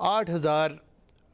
8000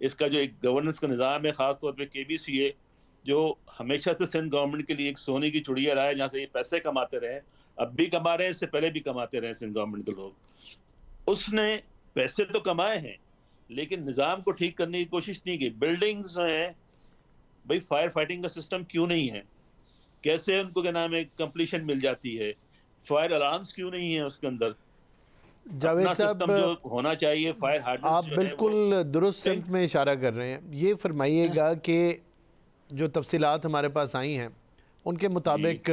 اس کا جو ایک گورننس کا نظام ہے، خاص طور پہ KBCA جو ہمیشہ سے سندھ گورنمنٹ کے لیے ایک سونے کی چڑیا رہا ہے، جہاں سے یہ پیسے کماتے رہے، اب بھی کما رہے ہیں، اس سے پہلے بھی کماتے رہے سندھ گورنمنٹ کے لوگ، اس نے پیسے تو کمائے ہیں لیکن نظام کو ٹھیک کرنے کی کوشش نہیں کی. بلڈنگز ہیں بھائی، فائر فائٹنگ کا سسٹم کیوں نہیں ہے؟ کیسے ان کو کیا نام ہے کمپلیشن مل جاتی ہے؟ فائر الارمز کیوں نہیں ہیں اس کے اندر؟ جاوید اپنا صاحب، سسٹم جو ہونا چاہیے، فائر ہارڈنس آپ جو ہے وہ بالکل درست سمت میں اشارہ کر رہے ہیں. یہ فرمائیے گا کہ جو تفصیلات ہمارے پاس آئی ہیں ان کے مطابق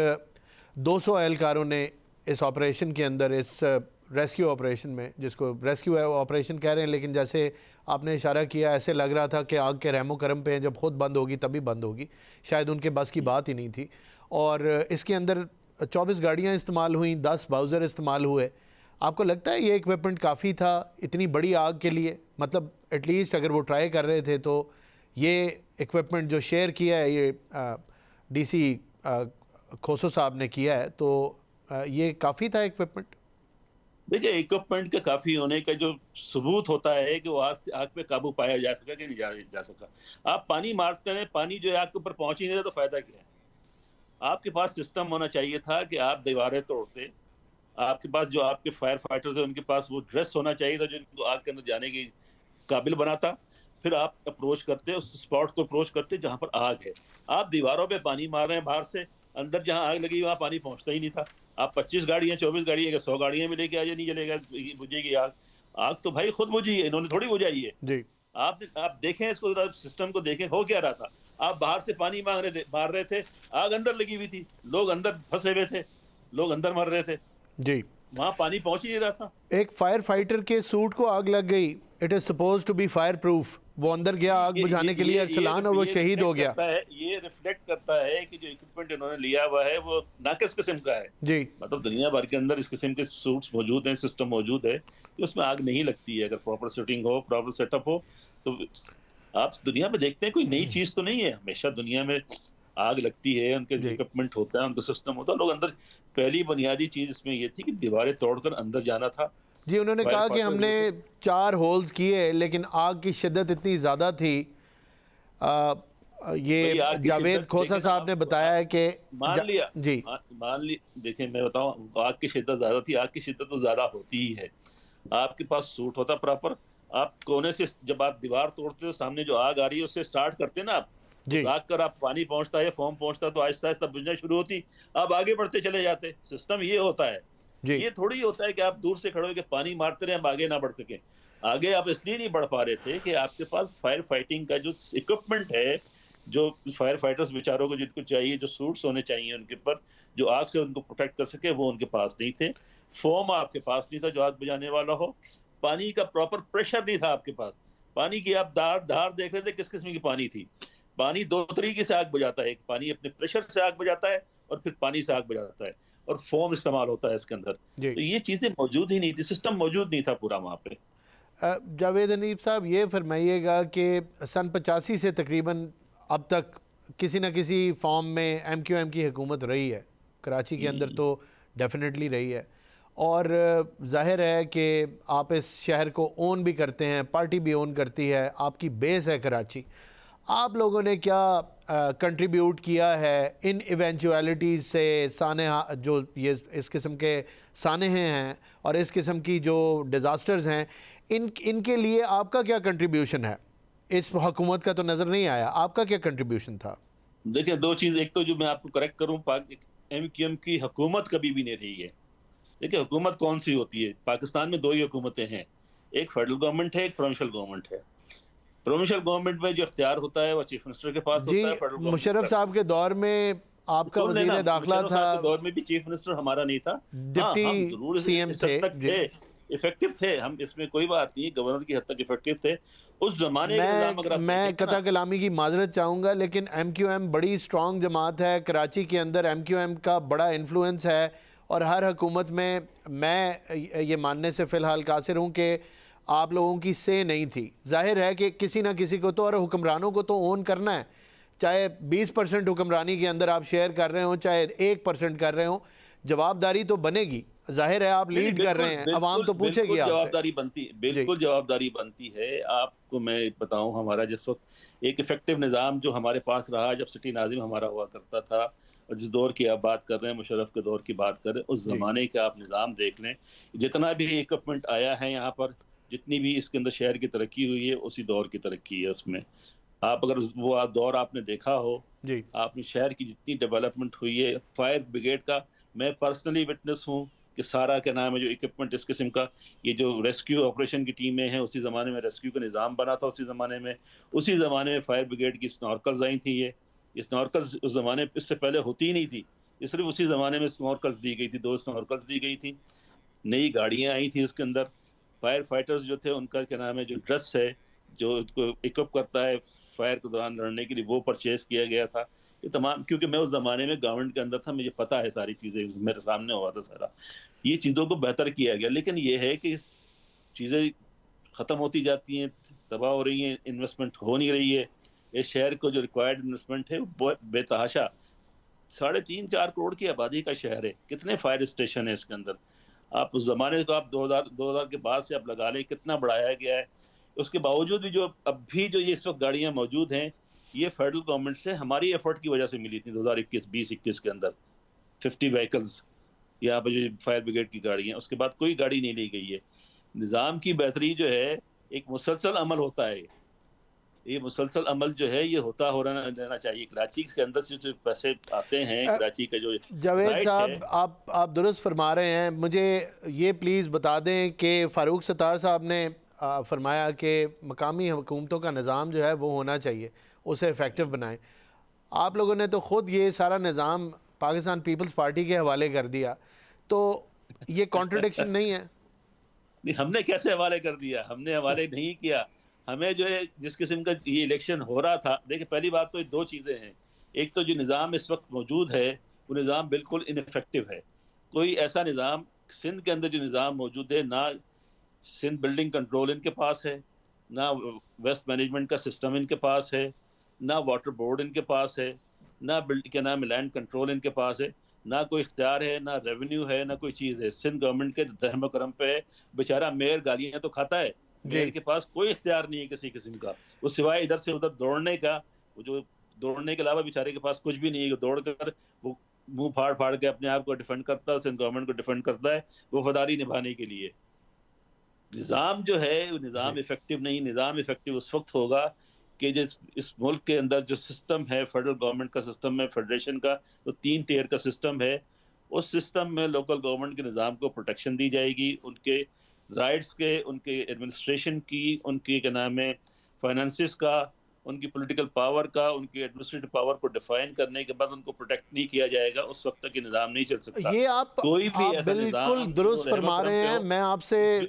200 اہلکاروں نے اس آپریشن کے اندر، اس ریسکیو آپریشن میں، جس کو ریسکیو آپریشن کہہ رہے ہیں لیکن جیسے آپ نے اشارہ کیا ایسے لگ رہا تھا کہ آگ کے رحم و کرم پہ جب خود بند ہوگی تبھی بند ہوگی، شاید ان کے بس کی بات ہی نہیں تھی. اور اس کے اندر 24 گاڑیاں استعمال ہوئیں، 10 باؤزر استعمال ہوئے. آپ کو لگتا ہے یہ ایکوپمنٹ کافی تھا اتنی بڑی آگ کے لیے؟ مطلب ایٹ لیسٹ اگر وہ ٹرائی کر رہے تھے تو یہ ایکوپمنٹ جو شیئر کیا ہے یہ DC کھوسو صاحب نے کیا ہے، تو یہ کافی تھا ایکوپمنٹ؟ دیکھیں، ایکوپمنٹ کے کافی ہونے کا جو ثبوت ہوتا ہے کہ وہ آگ پہ قابو پایا جا سکا کہ نہیں جا سکا. آپ پانی مارتے ہیں، پانی جو ہے آگ کے اوپر پہنچ ہی نہیں رہا تو فائدہ کیا ہے؟ آپ کے پاس سسٹم ہونا چاہیے تھا کہ آپ دیواریں توڑتے، آپ کے پاس جو آپ کے فائر فائٹرز ہیں ان کے پاس وہ ڈریس ہونا چاہیے تھا جو ان کو آگ کے اندر جانے کی قابل بناتا. پھر آپ اپروچ کرتے، اس اسپاٹ کو اپروچ کرتے جہاں پر آگ ہے. آپ دیواروں پہ پانی مار رہے ہیں باہر سے، اندر جہاں آگ لگی وہاں پانی پہنچتا ہی نہیں تھا. آپ 25 گاڑیاں 24 گاڑی اگر 100 گاڑیاں بھی لے کے آجائے نہیں جلے گا، بجھے گی آگ. آگ تو بھائی خود بجھی ہے، انہوں نے تھوڑی بجھائی ہے. جی، آپ دیکھیں اس کو ذرا، سسٹم کو دیکھیں ہو کیا رہا تھا. آپ باہر سے پانی مار رہے تھے، آگ اندر لگی ہوئی تھی، لوگ اندر پھنسے ہوئے تھے، لوگ اندر مر رہے تھے، جی. وہاں پانی پہنچ ہی نہیں رہا تھا. ایک فائر فائٹر کے سوٹ کو آگ لگ گئی، it is suppose to be fire proof, وہ اندر گیا آگ بجھانے کے لیے ارسلان اور وہ شہید ہو گیا. یہ ریفلیکٹ کرتا ہے کہ جو اکوپمنٹ انہوں نے لیا ہوا ہے وہ ناقص قسم کا ہے. جی مطلب دنیا بھر کے اندر اس قسم کے سوٹس موجود ہیں، سسٹم موجود ہے کہ اس میں آگ نہیں لگتی ہے اگر پراپر سیٹنگ ہو، پراپر سیٹ اپ ہو. تو آپ دنیا میں دیکھتے ہیں کوئی نئی چیز تو نہیں ہے، ہمیشہ دنیا میں آگ لگتی ہے، ان کے جی اکوپمنٹ ہوتا ہے، ان کا سسٹم ہوتا ہے. لوگ اندر، پہلی بنیادی چیز اس میں یہ تھی کہ دیواریں توڑ کر اندر جانا تھا. جی، انہوں نے کہا کہ ہم نے 4 ہولز کیے لیکن آگ کی شدت اتنی زیادہ تھی. یہ جاوید کھوسا صاحب نے بتایا ہے کہ مان لیا جی دیکھیں میں بتاؤں، آگ کی شدت زیادہ تھی. آگ کی شدت تو زیادہ ہوتی ہی ہے. آپ کے پاس سوٹ ہوتا پراپر، آپ کونے سے جب آپ دیوار توڑتے ہو سامنے جو آگ آ رہی ہے اس سے سٹارٹ کرتے نا آپ، اس جی آگ کر آپ پانی پہنچتا ہے، فوم پہنچتا ہے تو آہستہ آہستہ بجھنا شروع ہوتی، آپ آگے بڑھتے چلے جاتے. سسٹم یہ ہوتا ہے. جی یہ تھوڑی ہوتا ہے کہ آپ دور سے کھڑے ہو کے پانی مارتے رہے، ہم آگے نہ بڑھ سکیں. آگے آپ اس لیے نہیں بڑھ پا رہے تھے کہ آپ کے پاس فائر فائٹنگ کا جو اکوپمنٹ ہے، جو فائر فائٹرز بیچاروں کو جن کو چاہیے، جو سوٹس ہونے چاہیے ان کے اوپر جو آگ سے ان کو پروٹیکٹ کر سکے، وہ ان کے پاس نہیں تھے. فوم آپ کے پاس نہیں تھا جو آگ بجھانے والا ہو. پانی کا پراپر پریشر نہیں تھا آپ کے پاس. پانی کی آپ دھار دیکھ رہے تھے کس قسم کی پانی تھی. پانی 2 طریقے سے آگ بجھاتا ہے، ایک پانی اپنے پریشر سے آگ بجھاتا ہے اور پھر پانی سے آگ بجھاتا ہے، اور فوم استعمال ہوتا ہے اس کے اندر. جی. تو یہ چیزیں موجود ہی نہیں تھی، سسٹم موجود نہیں تھا پورا وہاں پہ. جاوید حنیف صاحب، یہ فرمائیے گا کہ سن 85 سے تقریباً اب تک کسی نہ کسی فارم میں MQM کی حکومت رہی ہے کراچی کے اندر، تو ڈیفینیٹلی رہی ہے. اور ظاہر ہے کہ آپ اس شہر کو اون بھی کرتے ہیں، پارٹی بھی اون کرتی ہے، آپ کی بیس ہے کراچی. آپ لوگوں نے کیا کنٹریبیوٹ کیا ہے ان ایونچویلٹیز سے؟ سانحہ جو یہ اس قسم کے سانحے ہیں اور اس قسم کی جو ڈیزاسٹرز ہیں، ان کے لیے آپ کا کیا کنٹریبیوشن ہے؟ اس حکومت کا تو نظر نہیں آیا، آپ کا کیا کنٹریبیوشن تھا؟ دیکھیں 2 چیز، ایک تو جو میں آپ کو کریکٹ کروں، MQM کی حکومت کبھی بھی نہیں رہی ہے. دیکھیں حکومت کون سی ہوتی ہے؟ پاکستان میں 2 ہی حکومتیں ہیں، ایک فیڈرل گورنمنٹ ہے، ایک پروونشل گورنمنٹ ہے. پروونشل گورنمنٹ میں جو اختیار ہوتا ہے وہ چیف منسٹر کے پاس جی، ہوتا ہے. فیڈرل گورنمنٹ مشرف صاحب کے دور میں آپ کا سن لینا، وزیر داخلہ مشرف تھا، صاحب کے دور میں بھی چیف منسٹر ہمارا نہیں تھا. ہاں ڈپٹی ہم ضرور CM اس حد تھے. تک جی، تھے، افیکٹو تھے ہم، اس میں کوئی بات نہیں. گورنر کی حد تک افیکٹو تھے. اس زمانے کا نظام اگر آپ میں دیکھیں قطع نا، کلامی کی معذرت چاہوں گا لیکن MQM بڑی سٹرونگ جماعت ہے کراچی کے اندر. MQM کا بڑا انفلوئنس ہے اور ہر حکومت میں میں یہ ماننے سے فی الحال قاصر ہوں کہ آپ لوگوں کی سے نہیں تھی. ظاہر ہے کہ کسی نہ کسی کو تو، اور حکمرانوں کو تو اون کرنا ہے، چاہے 20% حکمرانی کے اندر آپ شیئر کر رہے ہوں، چاہے 1% کر رہے ہوں، جواب داری تو بنے گی. ظاہر ہے آپ لیڈ کر رہے ہیں, عوام تو پوچھے گی آپ سے. جوابداری بنتی, بالکل جوابداری بنتی ہے. آپ کو میں بتاؤں, ہمارا جس وقت ایک افیکٹو نظام جو ہمارے پاس رہا جب سٹی ناظم ہمارا ہوا کرتا تھا, اور جس دور کی آپ بات کر رہے ہیں, مشرف کے دور کی بات کر رہے ہیں, اس زمانے کا آپ نظام دیکھ لیں. جتنا بھی اکوپمنٹ آیا ہے یہاں پر, جتنی بھی اس کے اندر شہر کی ترقی ہوئی ہے, اسی دور کی ترقی ہے اس میں. آپ اگر وہ دور آپ نے دیکھا ہو, آپ نے شہر کی جتنی ڈیولپمنٹ ہوئی ہے, فائر بریگیڈ کا میں پرسنلی وٹنس ہوں کہ سارا کے نام ہے جو اکوپمنٹ اس قسم کا, یہ جو ریسکیو آپریشن کی ٹیمیں ہیں, اسی زمانے میں ریسکیو کا نظام بنا تھا. اسی زمانے میں فائر بریگیڈ کی سنورکلز آئی تھیں. یہ سنورکلز اس زمانے اس سے پہلے ہوتی ہی نہیں تھی, یہ صرف اسی زمانے میں سنورکلز دی گئی تھی, 2 سنورکلز دی گئی تھی. نئی گاڑیاں آئی تھیں اس کے اندر. فائر فائٹرز جو تھے ان کا کیا نام ہے جو ڈریس ہے جو اس کو اکوپ کرتا ہے فائر کے دوران لڑنے کے لیے, وہ پرچیز کیا گیا تھا. یہ تمام, کیونکہ میں اس زمانے میں گورنمنٹ کے اندر تھا, مجھے پتا ہے ساری چیزیں, میرے سامنے ہوا تھا سارا. یہ چیزوں کو بہتر کیا گیا, لیکن یہ ہے کہ چیزیں ختم ہوتی جاتی ہیں, تباہ ہو رہی ہیں, انویسٹمنٹ ہو نہیں رہی ہے. اس شہر کو جو ریکوائرڈ انویسٹمنٹ ہے وہ بے تحاشا 3.5-4 کروڑ کی آبادی کا شہر ہے. کتنے فائر اسٹیشن ہیں اس کے اندر. آپ اس زمانے کو آپ 2000 کے بعد سے آپ لگا لیں کتنا بڑھایا گیا ہے. اس کے باوجود بھی جو اب بھی جو یہ اس وقت گاڑیاں موجود ہیں, یہ فیڈرل گورنمنٹ سے ہماری ایفرٹ کی وجہ سے ملی تھی 2021 کے اندر. 50 وہیکلز یہاں پہ جو فائر بریگیڈ کی گاڑی ہیں, اس کے بعد کوئی گاڑی نہیں لی گئی ہے. نظام کی بہتری جو ہے ایک مسلسل عمل ہوتا ہے. یہ مسلسل عمل جو ہے یہ ہوتا ہو رہنا چاہیے. کراچی کے اندر سے جو پیسے آتے ہیں, کراچی کا جو جاوید صاحب آپ درست فرما رہے ہیں. مجھے یہ پلیز بتا دیں کہ فاروق ستار صاحب نے فرمایا کہ مقامی حکومتوں کا نظام جو ہے وہ ہونا چاہیے, اسے افیکٹو بنائیں. آپ لوگوں نے تو خود یہ سارا نظام پاکستان پیپلز پارٹی کے حوالے کر دیا, تو یہ کانٹرڈکشن نہیں ہے؟ ہم نے کیسے حوالے کر دیا؟ ہم نے حوالے نہیں کیا. ہمیں جو ہے جس قسم کا یہ الیکشن ہو رہا تھا, دیکھیں پہلی بات تو 2 چیزیں ہیں. ایک تو جو نظام اس وقت موجود ہے وہ نظام بالکل انفیکٹو ہے. کوئی ایسا نظام سندھ کے اندر جو نظام موجود ہے, نہ سندھ بلڈنگ کنٹرول ان کے پاس ہے, نہ ویسٹ مینجمنٹ کا سسٹم ان کے پاس ہے, نہ واٹر بورڈ ان کے پاس ہے, نہ کیا نام لینڈ کنٹرول ان کے پاس ہے, نہ کوئی اختیار ہے, نہ ریونیو ہے, نہ کوئی چیز ہے. سندھ گورنمنٹ کے رحم و کرم پہ بیچارہ میئر گالیاں تو کھاتا ہے, میئر کے پاس کوئی اختیار نہیں ہے کسی قسم کا, وہ سوائے ادھر سے ادھر دوڑنے کا. وہ جو دوڑنے کے علاوہ بیچارے کے پاس کچھ بھی نہیں ہے. دوڑ کر وہ منہ پھاڑ پھاڑ کے اپنے آپ کو ڈیفینڈ کرتا ہے, سندھ گورنمنٹ کو ڈیفینڈ کرتا ہے وفاداری نبھانے کے لیے. نظام جو ہے وہ نظام افیکٹو نہیں. نظام افیکٹو اس وقت ہوگا کہ جس اس ملک کے اندر جو سسٹم ہے فیڈرل گورنمنٹ کا سسٹم ہے, فیڈریشن کا تو 3 ٹیئر کا سسٹم ہے, اس سسٹم میں لوکل گورنمنٹ کے نظام کو پروٹیکشن دی جائے گی, ان کے رائٹس کے, ان کے ایڈمنسٹریشن کی, ان کی کیا نام ہے فائنانسز کا, ان کی پولیٹیکل پاور کا, ان کی ایڈمنسٹریٹو پاور کو ڈیفائن کرنے کے بعد ان کو پروٹیکٹ نہیں کیا جائے گا, اس وقت تک یہ نظام نہیں چل سکتا. یہ کوئی بھی آپ ایسا بالکل نظام درست فرما رہے ہیں, میں آپ سے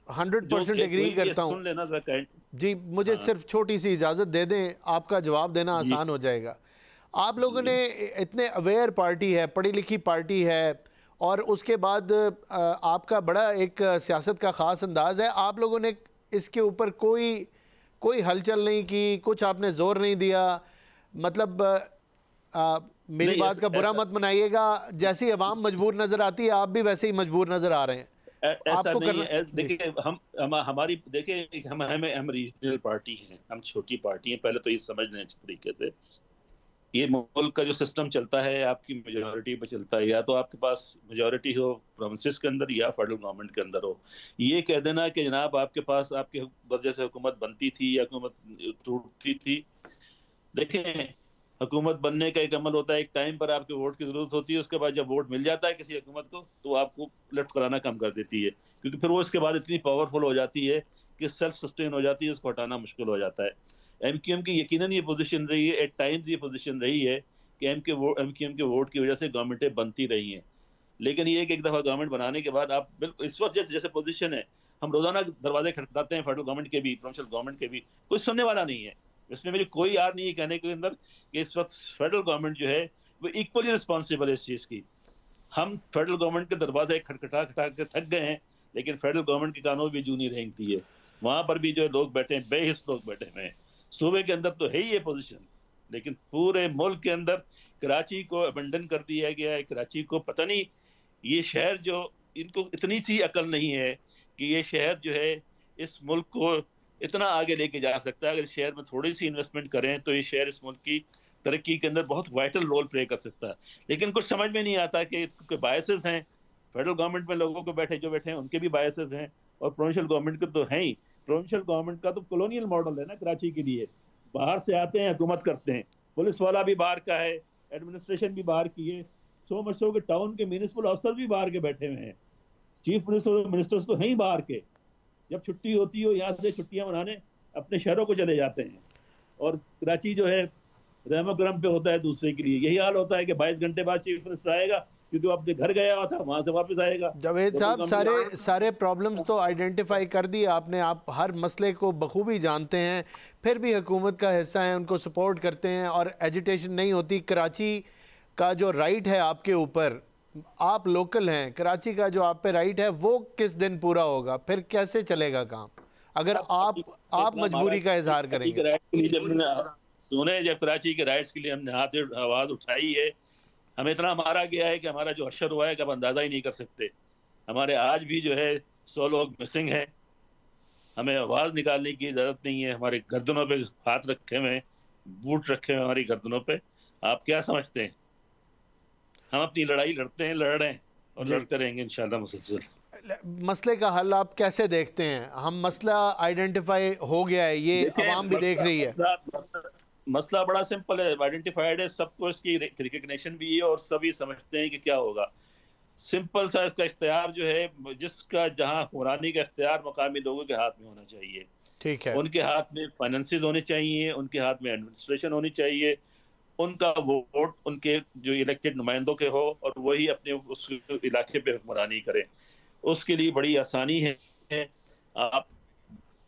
100% ایگری کرتا ہوں. سن لینا ذرا. جی مجھے صرف چھوٹی سی اجازت دے دیں, آپ کا جواب دینا آسان ہو جائے گا. آپ لوگوں نے اتنے اویئر پارٹی ہے, پڑھی لکھی پارٹی ہے, اور اس کے بعد آپ کا بڑا ایک سیاست کا خاص انداز ہے. آپ لوگوں نے اس کے اوپر کوئی ہلچل نہیں کی, کچھ آپ نے زور نہیں دیا. مطلب میری بات کا برا مت منائیے گا, جیسی عوام مجبور نظر آتی ہے آپ بھی ویسے ہی مجبور نظر آ رہے ہیں. ایسا نہیں ہے. دیکھیں ہماری دیکھیں ہم ریجنل پارٹی ہیں, ہم چھوٹی پارٹی ہیں. پہلے تو یہ سمجھ لیں اچھی طریقے سے, یہ ملک کا جو سسٹم چلتا ہے آپ کی میجورٹی پہ چلتا ہے. یا تو آپ کے پاس میجورٹی ہو پروونسز کے اندر یا فیڈرل گورنمنٹ کے اندر ہو. یہ کہہ دینا کہ جناب آپ کے پاس آپ کے درجے سے حکومت بنتی تھی یا حکومت ٹوٹتی تھی, دیکھیں حکومت بننے کا ایک عمل ہوتا ہے, ایک ٹائم پر آپ کے ووٹ کی ضرورت ہوتی ہے, اس کے بعد جب ووٹ مل جاتا ہے کسی حکومت کو تو آپ کو لیفٹ کرانا کم کر دیتی ہے, کیونکہ پھر وہ اس کے بعد اتنی پاورفل ہو جاتی ہے کہ سیلف سسٹین ہو جاتی ہے, اس کو ہٹانا مشکل ہو جاتا ہے. ایم کیو ایم کی یقیناً یہ پوزیشن رہی ہے, ایٹ ٹائمز یہ پوزیشن رہی ہے کہ ایم کیو ایم کے ووٹ کی وجہ سے گورنمنٹیں بنتی رہی ہیں. لیکن یہ کہ ایک دفعہ گورنمنٹ بنانے کے بعد آپ بالکل اس وقت جیسے پوزیشن ہے, ہم روزانہ دروازے کھٹکھٹاتے ہیں فیڈرل گورنمنٹ کے بھی, پروونشل گورنمنٹ کے بھی, کوئی سننے والا نہیں ہے. اس میں مجھے کوئی یاد نہیں ہے کہنے کے اندر کہ اس وقت فیڈرل گورنمنٹ جو ہے وہ ایکولی رسپانسبل ہے اس چیز کی. ہم فیڈرل گورنمنٹ کے دروازے کھٹکھٹا کے تھک گئے ہیں, لیکن فیڈرل گورنمنٹ کے کانوں بھی جوں نہیں رینگتی ہے. وہاں پر بھی جو لوگ بیٹھے ہیں بے حس لوگ بیٹھے ہوئے ہیں. صوبے کے اندر تو ہے ہی یہ پوزیشن, لیکن پورے ملک کے اندر کراچی کو ابنڈن کر دیا گیا ہے. کراچی کو پتہ نہیں, یہ شہر جو ان کو اتنی سی عقل نہیں ہے کہ یہ شہر جو ہے اس ملک کو اتنا آگے لے کے جا سکتا ہے. اگر اس شہر میں تھوڑی سی انویسٹمنٹ کریں تو یہ شہر اس ملک کی ترقی کے اندر بہت وائٹل رول پلے کر سکتا ہے. لیکن کچھ سمجھ میں نہیں آتا کہ اس کے بائسز ہیں. فیڈرل گورنمنٹ میں لوگوں کو جو بیٹھے ہیں ان کے بھی بائسز ہیں, اور پروونشل گورنمنٹ کے تو ہیں ہی. پروونشل گورنمنٹ کا تو کولونیل ماڈل ہے نا کراچی کے لیے. باہر سے آتے ہیں, حکومت کرتے ہیں, پولیس والا بھی باہر کا ہے, ایڈمنسٹریشن بھی باہر کی ہے, سو مچ سو کہ ٹاؤن کے میونسپل افسر بھی باہر کے بیٹھے ہوئے ہیں, چیف منسٹرز تو ہیں ہی باہر کے. جب چھٹی ہوتی ہو یہاں سے چھٹیاں منانے اپنے شہروں کو چلے جاتے ہیں, اور کراچی جو ہے رحم و کرم پہ ہوتا ہے دوسرے کے لیے. یہی حال ہوتا ہے کہ 22 گھنٹے بعد چیف منسٹر آئے گا, کیونکہ وہ اپنے گھر گیا ہوا تھا, وہاں سے واپس آئے گا. جاوید صاحب, سارے پرابلمز تو آئیڈینٹیفائی کر دی آپ نے, آپ ہر مسئلے کو بخوبی جانتے ہیں, پھر بھی حکومت کا حصہ ہیں, ان کو سپورٹ کرتے ہیں اور ایجیٹیشن نہیں ہوتی. کراچی کا جو رائٹ ہے آپ کے اوپر, آپ لوکل ہیں, کراچی کا جو آپ پہ رائٹ ہے وہ کس دن پورا ہوگا؟ پھر کیسے چلے گا کام اگر آپ مجبوری کا اظہار کریں گے؟ سنیں, جب کراچی کے رائٹس کے لیے ہم نے آواز اٹھائی ہے, ہمیں اتنا مارا گیا ہے کہ ہمارا جو حشر ہوا ہے کہ آپ اندازہ ہی نہیں کر سکتے. ہمارے آج بھی جو ہے 100 لوگ مسنگ ہیں. ہمیں آواز نکالنے کی ضرورت نہیں ہے. ہمارے گردنوں پہ ہاتھ رکھے ہوئے ہیں, بوٹ رکھے ہوئے ہماری گردنوں پہ. آپ کیا سمجھتے ہیں؟ ہم اپنی لڑائی لڑتے ہیں, لڑ رہے ہیں, اور لڑتے رہیں گے انشاءاللہ مسلسل. مسئلے کا حل آپ کیسے دیکھتے ہیں؟ ہم مسئلہ آئیڈینٹیفائی ہو گیا ہے, یہ عوام بھی دیکھ رہی ہے. مسئلہ بڑا سمپل ہے, آئیڈینٹیفائیڈ ہے, سب کو اس کی ریکگنیشن بھی ہے, اور سبھی سمجھتے ہیں کہ کیا ہوگا. سمپل سا اس کا اختیار جو ہے, جس کا جہاں حکمرانی کا اختیار مقامی لوگوں کے ہاتھ میں ہونا چاہیے. ٹھیک ہے, ان کے ہاتھ میں فائننسز ہونے چاہیے, ان کے ہاتھ میں ایڈمنسٹریشن ہونی چاہیے, ان کا ووٹ ان کے جو الیکٹڈ نمائندوں کے ہو, اور وہی اپنے اس علاقے پہ حکمرانی کریں. اس کے لیے بڑی آسانی ہے, آپ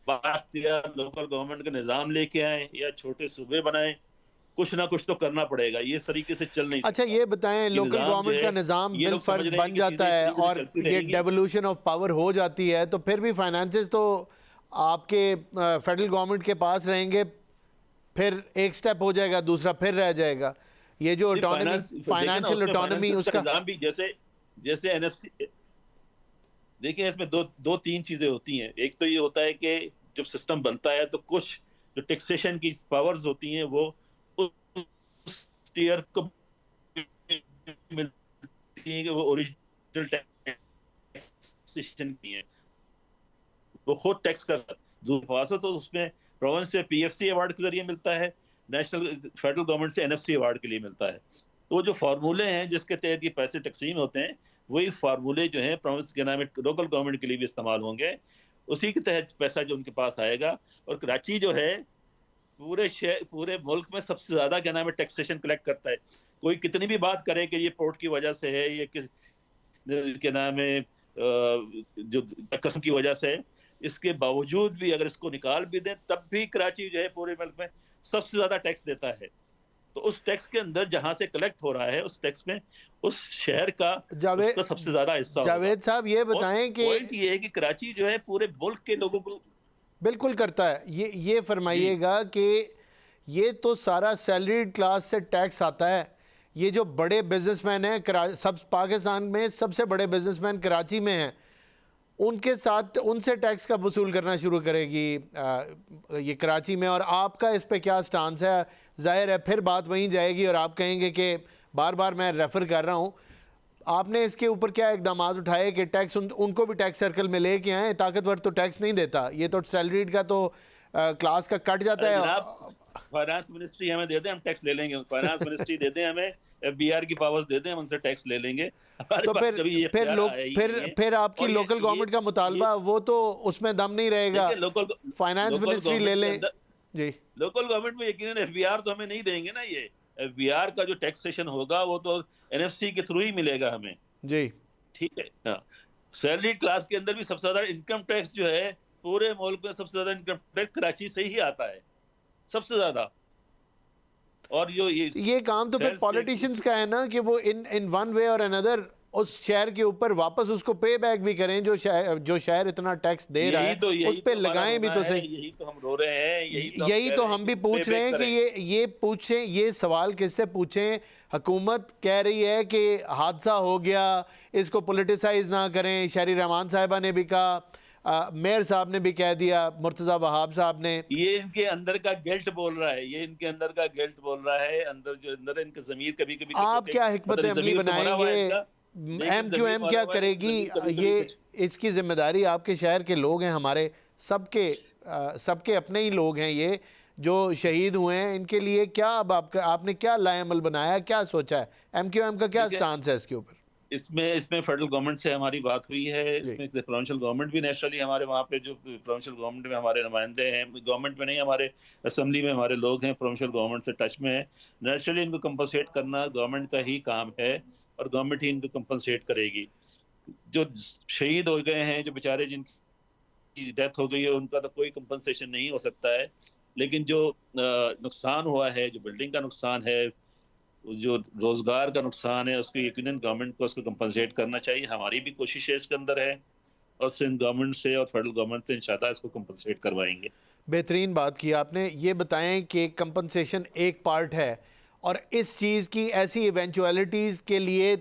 بااختیار لوکل گورنمنٹ کا نظام لے کے آئیں یا چھوٹے صوبے بنائیں, کچھ نہ کچھ تو کرنا پڑے گا. یہ اس طریقے سے چل نہیں سکتا. اچھا یہ بتائیں, لوکل گورنمنٹ کا نظام بالفرض بن جاتا ہے اور یہ ڈیولوشن آف پاور ہو جاتی ہے, تو پھر بھی فائنانسز تو آپ کے فیڈرل گورنمنٹ کے پاس رہیں گے, پھر ایک سٹیپ ہو جائے گا, دوسرا پھر رہ جائے گا. یہ جو فائنانشل اٹانومی اس کا نظام بھی جیسے این ایف سی, دیکھیں اس میں دو تین چیزیں ہوتی ہیں. ایک تو یہ ہوتا ہے کہ جب سسٹم بنتا ہے تو کچھ جو ٹیکسیشن کی پاورز ہوتی ہیں وہ اس ٹیئر کو ملتی ہیں کہ وہ اوریجنل ٹیکسیشن کی ہیں, وہ خود ٹیکس کا تو اس میں پروونس سے پی ایف سی ایوارڈ کے ذریعے ملتا ہے, نیشنل فیڈرل گورنمنٹ سے این ایف سی ایوارڈ کے لیے ملتا ہے. تو جو فارمولے ہیں جس کے تحت یہ پیسے تقسیم ہوتے ہیں, وہی فارمولے جو ہیں پروونس کے نام لوکل گورنمنٹ کے لیے بھی استعمال ہوں گے. اسی کے تحت پیسہ جو ان کے پاس آئے گا. اور کراچی جو ہے پورے ملک میں سب سے زیادہ کیا نام ہے ٹیکسیشن کلیکٹ کرتا ہے. کوئی کتنی بھی بات کرے کہ یہ پورٹ کی وجہ سے ہے, یہ کیا نام ہے جو قسم کی وجہ سے ہے, اس کے باوجود بھی اگر اس کو نکال بھی دیں تب بھی کراچی جو ہے پورے ملک میں سب سے زیادہ ٹیکس دیتا ہے. تو اس ٹیکس کے اندر جہاں سے کلیکٹ ہو رہا ہے اس ٹیکس میں اس شہر کا اس کا سب سے زیادہ حصہ ہوگا. جاوید صاحب یہ بتائیں کہ پوائنٹ یہ ہے کہ کراچی جو ہے پورے ملک کے لوگوں کو بالکل کرتا ہے. یہ فرمائیے گا کہ یہ تو سارا سیلریڈ کلاس سے ٹیکس آتا ہے. یہ جو بڑے بزنس مین ہیں پاکستان میں سب سے بڑے بزنس مین کراچی میں ہیں, ان کے ساتھ ان سے ٹیکس کا وصول کرنا شروع کرے گی یہ کراچی میں. اور آپ کا اس پہ کیا سٹانس ہے؟ ظاہر ہے پھر بات وہیں جائے گی اور آپ کہیں گے کہ بار بار میں ریفر کر رہا ہوں, آپ نے اس کے اوپر کیا اقدامات اٹھائے کہ ٹیکس ان کو بھی ٹیکس سرکل میں لے کے آئیں؟ طاقتور تو ٹیکس نہیں دیتا, یہ تو سیلریڈ کا تو کلاس کا کٹ جاتا ہے. فائنانس منسٹری ہمیں دے دیں, ہم ٹیکس لے لیں گے. فائنانس منسٹری دے دیں, ہمیں ایف بی آر کی پاورز دے دیں, ہم ان سے ٹیکس لے لیں گے. تو پھر آپ کی لوکل گورنمنٹ کا مطالبہ وہ تو اس میں دم نہیں رہے گا. فائنانس منسٹری لے لیں. جی لوکل گورنمنٹ میں یقیناً ایف بی آر تو ہمیں نہیں دیں گے نا. یہ ایف بی آر کا جو ٹیکسیشن ہوگا وہ تو این ایف سی کے تھرو ہی ملے گا ہمیں. جی ٹھیک ہے. ہاں, سیلری کلاس کے اندر بھی سب سے زیادہ انکم ٹیکس جو ہے پورے ملک میں سب سے زیادہ انکم ٹیکس کراچی سے ہی آتا ہے, سب سے زیادہ. اور یہ کام تو پھر پولیٹیشنز کا ہے نا کہ وہ ان ون وے اور انادر اس شہر کے اوپر واپس اس کو پے بیک بھی کریں، جو شہر اتنا ٹیکس دے رہا ہے اس پہ لگائیں بھی تو صحیح۔ یہی تو ہم رو رہے ہیں، یہی تو ہم بھی پوچھ رہے ہیں کہ یہ پوچھیں، یہ سوال کس سے پوچھیں؟ حکومت کہہ رہی ہے کہ حادثہ ہو گیا، اس کو پولیٹیسائز نہ کریں، شہری رحمان صاحبہ نے بھی کہا، میئر صاحب نے بھی کہہ دیا، مرتضیٰ وہاب صاحب نے۔ یہ ان کے اندر کا گلٹ بول رہا ہے، یہ ان کے اندر کا گلٹ بول رہا ہے، اندر ان کا ضمیر کبھی کبھی آپ کیا حکمت عملی بنائیں گے؟ ایم کیو ایم کیا کرے گی؟ یہ اس کی ذمہ داری آپ کے شہر کے لوگ ہیں، ہمارے سب کے اپنے ہی لوگ ہیں، یہ جو شہید ہوئے ہیں، ان کے لیے کیا اب آپ نے کیا لائے عمل بنایا، کیا سوچا ہے؟ ایم کیو ایم کا کیا سٹانس ہے اس کے اوپر؟ اس میں فیڈرل گورنمنٹ سے ہماری بات ہوئی ہے، اس میں پروونشل گورنمنٹ بھی نیچرلی ہمارے وہاں پہ جو پروونشل گورنمنٹ میں ہمارے نمائندے ہیں، گورنمنٹ میں نہیں ہمارے اسمبلی میں ہمارے لوگ ہیں، پروونشل گورنمنٹ سے ٹچ میں ہیں، نیچرلی ان کو کمپنسیٹ کرنا گورنمنٹ کا ہی کام ہے اور گورنمنٹ ہی ان کو کمپنسیٹ کرے گی۔ جو شہید ہو گئے ہیں، جو بیچارے جن کی ڈیتھ ہو گئی ہے، ان کا تو کوئی کمپنسیشن نہیں ہو سکتا ہے، لیکن جو نقصان ہوا ہے، جو بلڈنگ کا نقصان ہے، جو روزگار کا نقصان ہے، اس کو یقیناً گورنمنٹ کو اس کو کمپنسیٹ کرنا چاہیے۔ ہماری بھی کوشش ہے اس کے اندر ہے، اور سندھ گورنمنٹ سے اور فیڈرل گورنمنٹ سے انشاءاللہ اس کو کمپنسیٹ کروائیں گے۔ بہترین بات کی آپ نے۔ یہ بتائیں کہ کمپنسیشن ایک پارٹ ہے، اور اس چیز کی ایسی ایونچویلٹیز کے لیے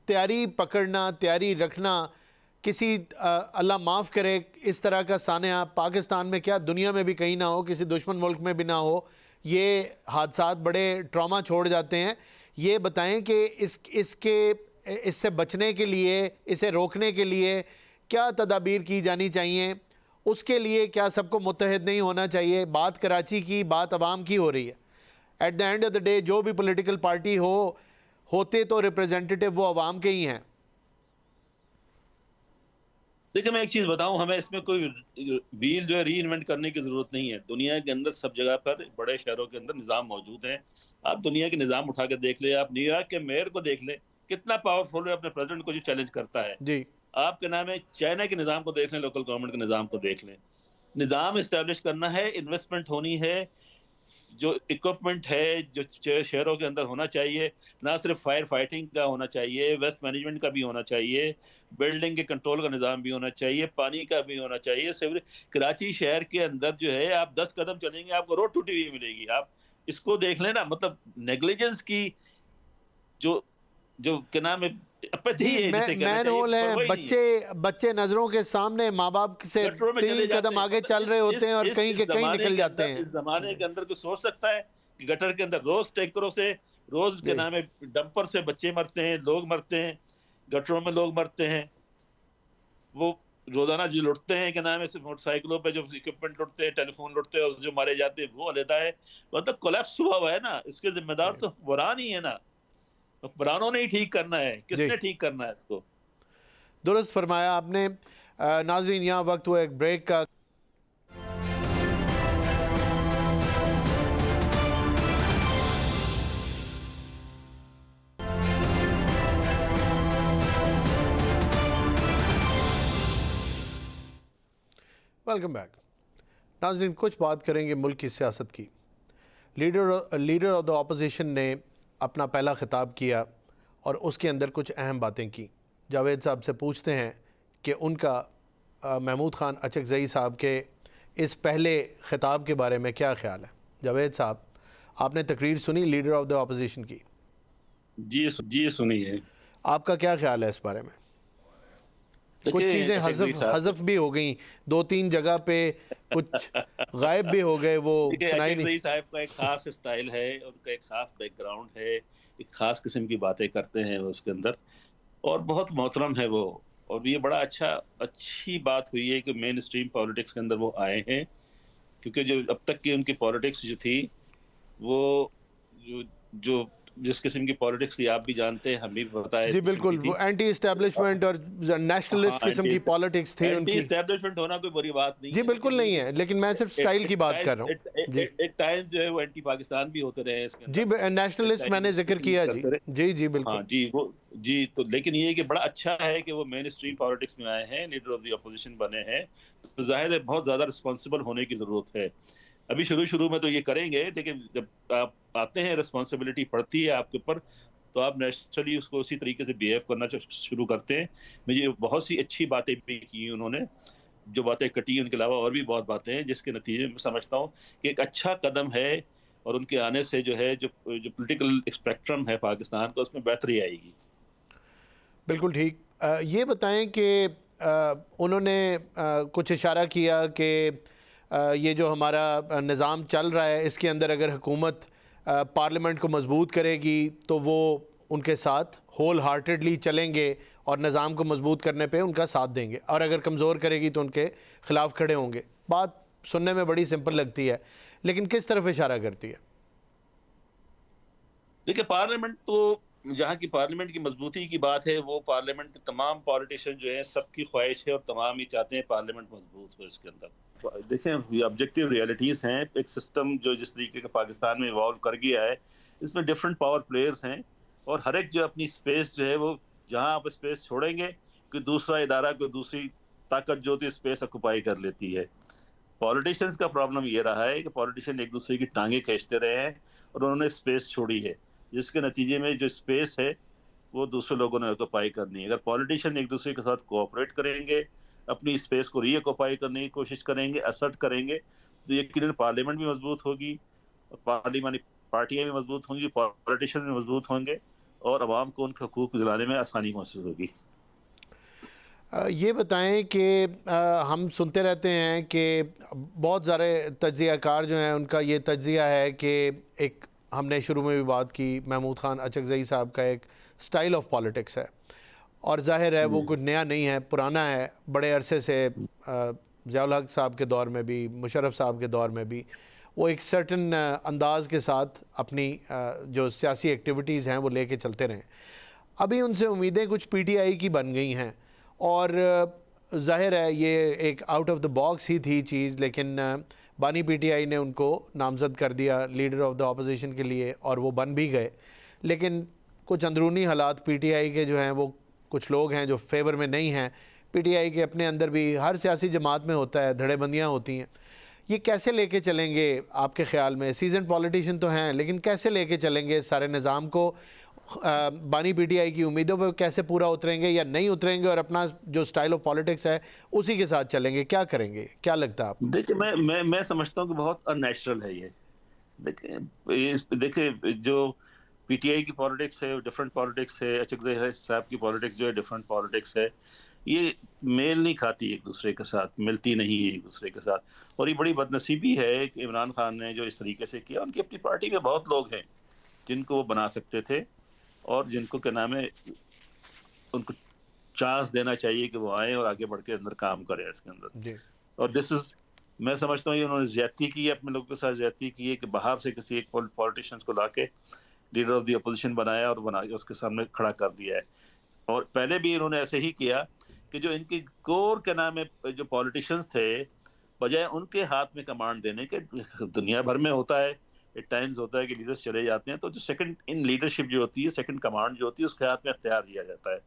تیاری پکڑنا، تیاری رکھنا، کسی اللہ معاف کرے اس طرح کا سانحہ پاکستان میں کیا دنیا میں بھی کہیں نہ ہو، کسی دشمن ملک میں بھی نہ ہو، یہ حادثات بڑے ٹراما چھوڑ جاتے ہیں۔ یہ بتائیں کہ اس سے بچنے کے لیے، اسے روکنے کے لیے کیا تدابیر کی جانی چاہیے؟ اس کے لیے کیا سب کو متحد نہیں ہونا چاہیے؟ بات کراچی کی، بات عوام کی ہو رہی ہے۔ At the end of the day جو بھی پولیٹیکل پارٹی ہوتے تو ریپریزنٹیٹیو وہ عوام کے ہی ہیں۔ دیکھیں میں ایک چیز بتاؤں، ہمیں اس میں کوئی ویل جو ہے ری انوینٹ کرنے کی ضرورت نہیں ہے۔ دنیا کے اندر سب جگہ پر بڑے شہروں کے اندر نظام موجود ہیں۔ آپ دنیا کے نظام اٹھا کے دیکھ لیں، آپ نیو یارک کے میئر کو دیکھ لیں، کتنا پاورفل ہے، اپنے پریزیڈنٹ کو جو چیلنج کرتا ہے۔ جی، آپ کے نام ہے چائنا کے نظام کو دیکھ لیں، لوکل گورنمنٹ کے نظام کو دیکھ لیں۔ نظام اسٹیبلش کرنا ہے، انویسٹمنٹ ہونی ہے، جو اکوپمنٹ ہے جو شہروں کے اندر ہونا چاہیے، نہ صرف فائر فائٹنگ کا ہونا چاہیے، ویسٹ مینجمنٹ کا بھی ہونا چاہیے، بلڈنگ کے کنٹرول کا نظام بھی ہونا چاہیے، پانی کا بھی ہونا چاہیے۔ کراچی شہر کے اندر جو ہے آپ 10 قدم چلیں گے آپ کو روڈ ٹوٹی ہوئی ملے گی۔ آپ اس کو دیکھ لیں نا، مطلب نیگلیجنس کی جو کیا نام ہے، مین ہول ہیں، بچے نظروں کے سامنے ماں باپ سے 3 قدم آگے چل رہے ہوتے ہیں اور کہیں کے کہیں نکل جاتے ہیں۔ اس زمانے کے اندر کوئی سوچ سکتا ہے کہ گٹر کے اندر روز ٹینکروں سے، روز کے نام ہے ڈمپر سے بچے مرتے ہیں، لوگ مرتے ہیں، گٹروں میں لوگ مرتے ہیں، وہ روزانہ جو لٹتے ہیں کہ نام ہے موٹر سائیکلوں پہ جو اکوپمنٹ لٹتے ہیں، ٹیلی فون لٹتے ہیں، اور جو مارے جاتے ہیں وہ علیحدہ ہے۔ مطلب کولیپس ہوا ہے نا، اس کے ذمہ دار تو حکمران ہی ہے نا، حکمرانوں نے ہی ٹھیک کرنا ہے، کس نے ٹھیک کرنا ہے اس کو؟ درست فرمایا آپ نے۔ ناظرین یہاں وقت ہوا ایک بریک کا۔ Welcome back. ناظرین کچھ بات کریں گے ملک کی سیاست کی۔ لیڈر آف دا اپوزیشن نے اپنا پہلا خطاب کیا اور اس کے اندر کچھ اہم باتیں کی۔ جاوید صاحب سے پوچھتے ہیں کہ ان کا محمود خان اچکزئی صاحب کے اس پہلے خطاب کے بارے میں کیا خیال ہے؟ جاوید صاحب، آپ نے تقریر سنی لیڈر آف دا اپوزیشن کی؟ جی سنی ہے۔ آپ کا کیا خیال ہے اس بارے میں؟ کچھ چیزیں حذف بھی ہو گئیں، 2-3 جگہ پہ کچھ غائب بھی ہو گئے، وہ سنائی نہیں۔ صاحب کا ایک خاص سٹائل ہے، ان کا ایک خاص بیک گراؤنڈ ہے، ایک خاص قسم کی باتیں کرتے ہیں وہ اس کے اندر، اور بہت محترم ہے وہ، اور یہ بڑا اچھی بات ہوئی ہے کہ مین اسٹریم پالیٹکس کے اندر وہ آئے ہیں، کیونکہ جو اب تک کی ان کی پالیٹکس جو تھی وہ جو جس قسم کی پالیٹکس تھی آپ بھی جانتے ہیں، ہم بھی بتائے۔ جی بالکل، وہ اینٹی اسٹیبلشمنٹ اور نیشنلسٹ قسم کی پالیٹکس تھی ان کی۔ اینٹی اسٹیبلشمنٹ ہونا کوئی بری بات نہیں ہے، جی بالکل نہیں ہے، لیکن میں صرف سٹائل کی بات کر رہا ہوں۔ ایک ٹائم جو ہے وہ اینٹی پاکستان بھی ہوتے رہے اس کے اندر۔ جی نیشنلسٹ میں نے ذکر کیا جی بالکل۔ جی تو لیکن یہ کہ بڑا اچھا ہے کہ وہ مین اسٹریم پالیٹکس میں آئے ہیں، لیڈر آف دی اپوزیشن بنے ہیں، تو ظاہر ہے بہت زیادہ رسپانسبل ہونے کی ضرورت ہے۔ ابھی شروع میں تو یہ کریں گے، لیکن جب آپ آتے ہیں رسپانسبلٹی پڑتی ہے آپ کے اوپر، تو آپ نیچرلی اس کو اسی طریقے سے بیہیو کرنا شروع کرتے ہیں. مجھے بہت سی اچھی باتیں بھی کی انہوں نے، جو باتیں کٹی ان کے علاوہ اور بھی بہت باتیں ہیں، جس کے نتیجے میں سمجھتا ہوں کہ ایک اچھا قدم ہے، اور ان کے آنے سے جو ہے جو پولیٹیکل اسپیکٹرم ہے پاکستان کا، اس میں بہتری آئے گی. بالکل ٹھیک. یہ بتائیں کہ انہوں نے کچھ اشارہ کیا کہ یہ جو ہمارا نظام چل رہا ہے اس کے اندر اگر حکومت پارلیمنٹ کو مضبوط کرے گی تو وہ ان کے ساتھ ہول ہارٹیڈلی چلیں گے اور نظام کو مضبوط کرنے پہ ان کا ساتھ دیں گے، اور اگر کمزور کرے گی تو ان کے خلاف کھڑے ہوں گے. بات سننے میں بڑی سمپل لگتی ہے، لیکن کس طرف اشارہ کرتی ہے؟ دیکھیں، پارلیمنٹ تو جہاں کی پارلیمنٹ کی مضبوطی کی بات ہے، وہ پارلیمنٹ کے تمام پالیٹیشین جو ہیں سب کی خواہش ہے، اور تمام ہی چاہتے ہیں پارلیمنٹ مضبوط ہو. اس کے اندر دیکھیں یہ آبجیکٹیو ریئلٹیز ہیں. ایک سسٹم جو جس طریقے کا پاکستان میں ایوالو کر گیا ہے، اس میں ڈفرینٹ پاور پلیئرز ہیں، اور ہر ایک جو اپنی اسپیس جو ہے وہ جہاں آپ اسپیس چھوڑیں گے کہ دوسرا ادارہ کوئی دوسری طاقت جو ہوتی ہے اسپیس آکوپائی کر لیتی ہے. پالیٹیشینز کا پرابلم یہ رہا ہے کہ پالیٹیشین ایک دوسرے کی ٹانگیں کھینچتے رہے ہیں، اور انہوں نے اسپیس چھوڑی ہے، جس کے نتیجے میں جو اسپیس ہے وہ دوسرے لوگوں نے آکوپائی کرنی ہے. اگر پالیٹیشین ایک دوسرے کے ساتھ کوآپریٹ کریں گے، اپنی اسپیس کو ری آکوپائی کرنے کی کوشش کریں گے، اسرٹ کریں گے، تو یقیناً پارلیمنٹ بھی مضبوط ہوگی، اور پارلیمانی پارٹیاں بھی مضبوط ہوں گی، پالیٹیشین بھی مضبوط ہوں گے، اور عوام کو ان کے حقوق دلانے میں آسانی محسوس ہوگی. یہ بتائیں کہ ہم سنتے رہتے ہیں کہ بہت سارے تجزیہ کار جو ہیں ان کا یہ تجزیہ ہے کہ ایک، ہم نے شروع میں بھی بات کی، محمود خان اچکزئی صاحب کا ایک سٹائل آف پالیٹکس ہے، اور ظاہر ہے وہ کچھ نیا نہیں ہے، پرانا ہے بڑے عرصے سے. ضیاء الحق صاحب کے دور میں بھی، مشرف صاحب کے دور میں بھی وہ ایک سرٹن انداز کے ساتھ اپنی جو سیاسی ایکٹیویٹیز ہیں وہ لے کے چلتے رہے. ابھی ان سے امیدیں کچھ پی ٹی آئی کی بن گئی ہیں، اور ظاہر ہے یہ ایک آؤٹ آف دا باکس ہی تھی چیز، لیکن بانی پی ٹی آئی نے ان کو نامزد کر دیا لیڈر آف دا اپوزیشن کے لیے، اور وہ بن بھی گئے. لیکن کچھ اندرونی حالات پی ٹی آئی کے جو ہیں، وہ کچھ لوگ ہیں جو فیور میں نہیں ہیں. پی ٹی آئی کے اپنے اندر بھی ہر سیاسی جماعت میں ہوتا ہے، دھڑے بندیاں ہوتی ہیں. یہ کیسے لے کے چلیں گے آپ کے خیال میں؟ سیزن پولیٹیشین تو ہیں، لیکن کیسے لے کے چلیں گے سارے نظام کو؟ بانی پی ٹی آئی کی امیدوں پہ کیسے پورا اتریں گے یا نہیں اتریں گے، اور اپنا جو سٹائل آف پالیٹکس ہے اسی کے ساتھ چلیں گے؟ کیا کریں گے؟ کیا لگتا ہے آپ کو؟ دیکھیں، میں سمجھتا ہوں کہ بہت ان نیچرل ہے یہ. دیکھیں جو پی ٹی آئی کی پالیٹکس ہے ڈفرینٹ پالیٹکس ہے، اچکزئی صاحب کی پالیٹکس جو ہے ڈفرینٹ پالیٹکس ہے. یہ میل نہیں کھاتی ایک دوسرے کے ساتھ، ملتی نہیں ہے ایک دوسرے کے ساتھ. اور یہ بڑی بدنصیبی ہے کہ عمران خان نے جو اس طریقے سے کیا. ان کی اپنی پارٹی میں بہت لوگ ہیں جن کو وہ بنا سکتے تھے، اور جن کو کیا نام ہے، ان کو چانس دینا چاہیے کہ وہ آئیں اور آگے بڑھ کے اندر کام کریں اس کے اندر. جی. اور میں سمجھتا ہوں یہ انہوں نے زیادتی کی ہے، اپنے لوگوں کے ساتھ زیادتی کی ہے کہ باہر سے کسی ایک پولیٹیشینس کو لا کے لیڈر آف دی اپوزیشن بنایا، اور بنا کے اس کے سامنے کھڑا کر دیا ہے. اور پہلے بھی انہوں نے ایسے ہی کیا کہ جو ان کی کور کے نام ہے جو پولیٹیشینس تھے، بجائے ان کے ہاتھ میں کمانڈ دینے کے، دنیا بھر میں ہوتا ہے ایٹ ٹائمز ہوتا ہے کہ لیڈرز چلے جاتے ہیں، تو جو سیکنڈ ان لیڈرشپ جو ہوتی ہے، سیکنڈ کمانڈ جو ہوتی ہے، اس کے ہاتھ میں اختیار دیا جاتا ہے.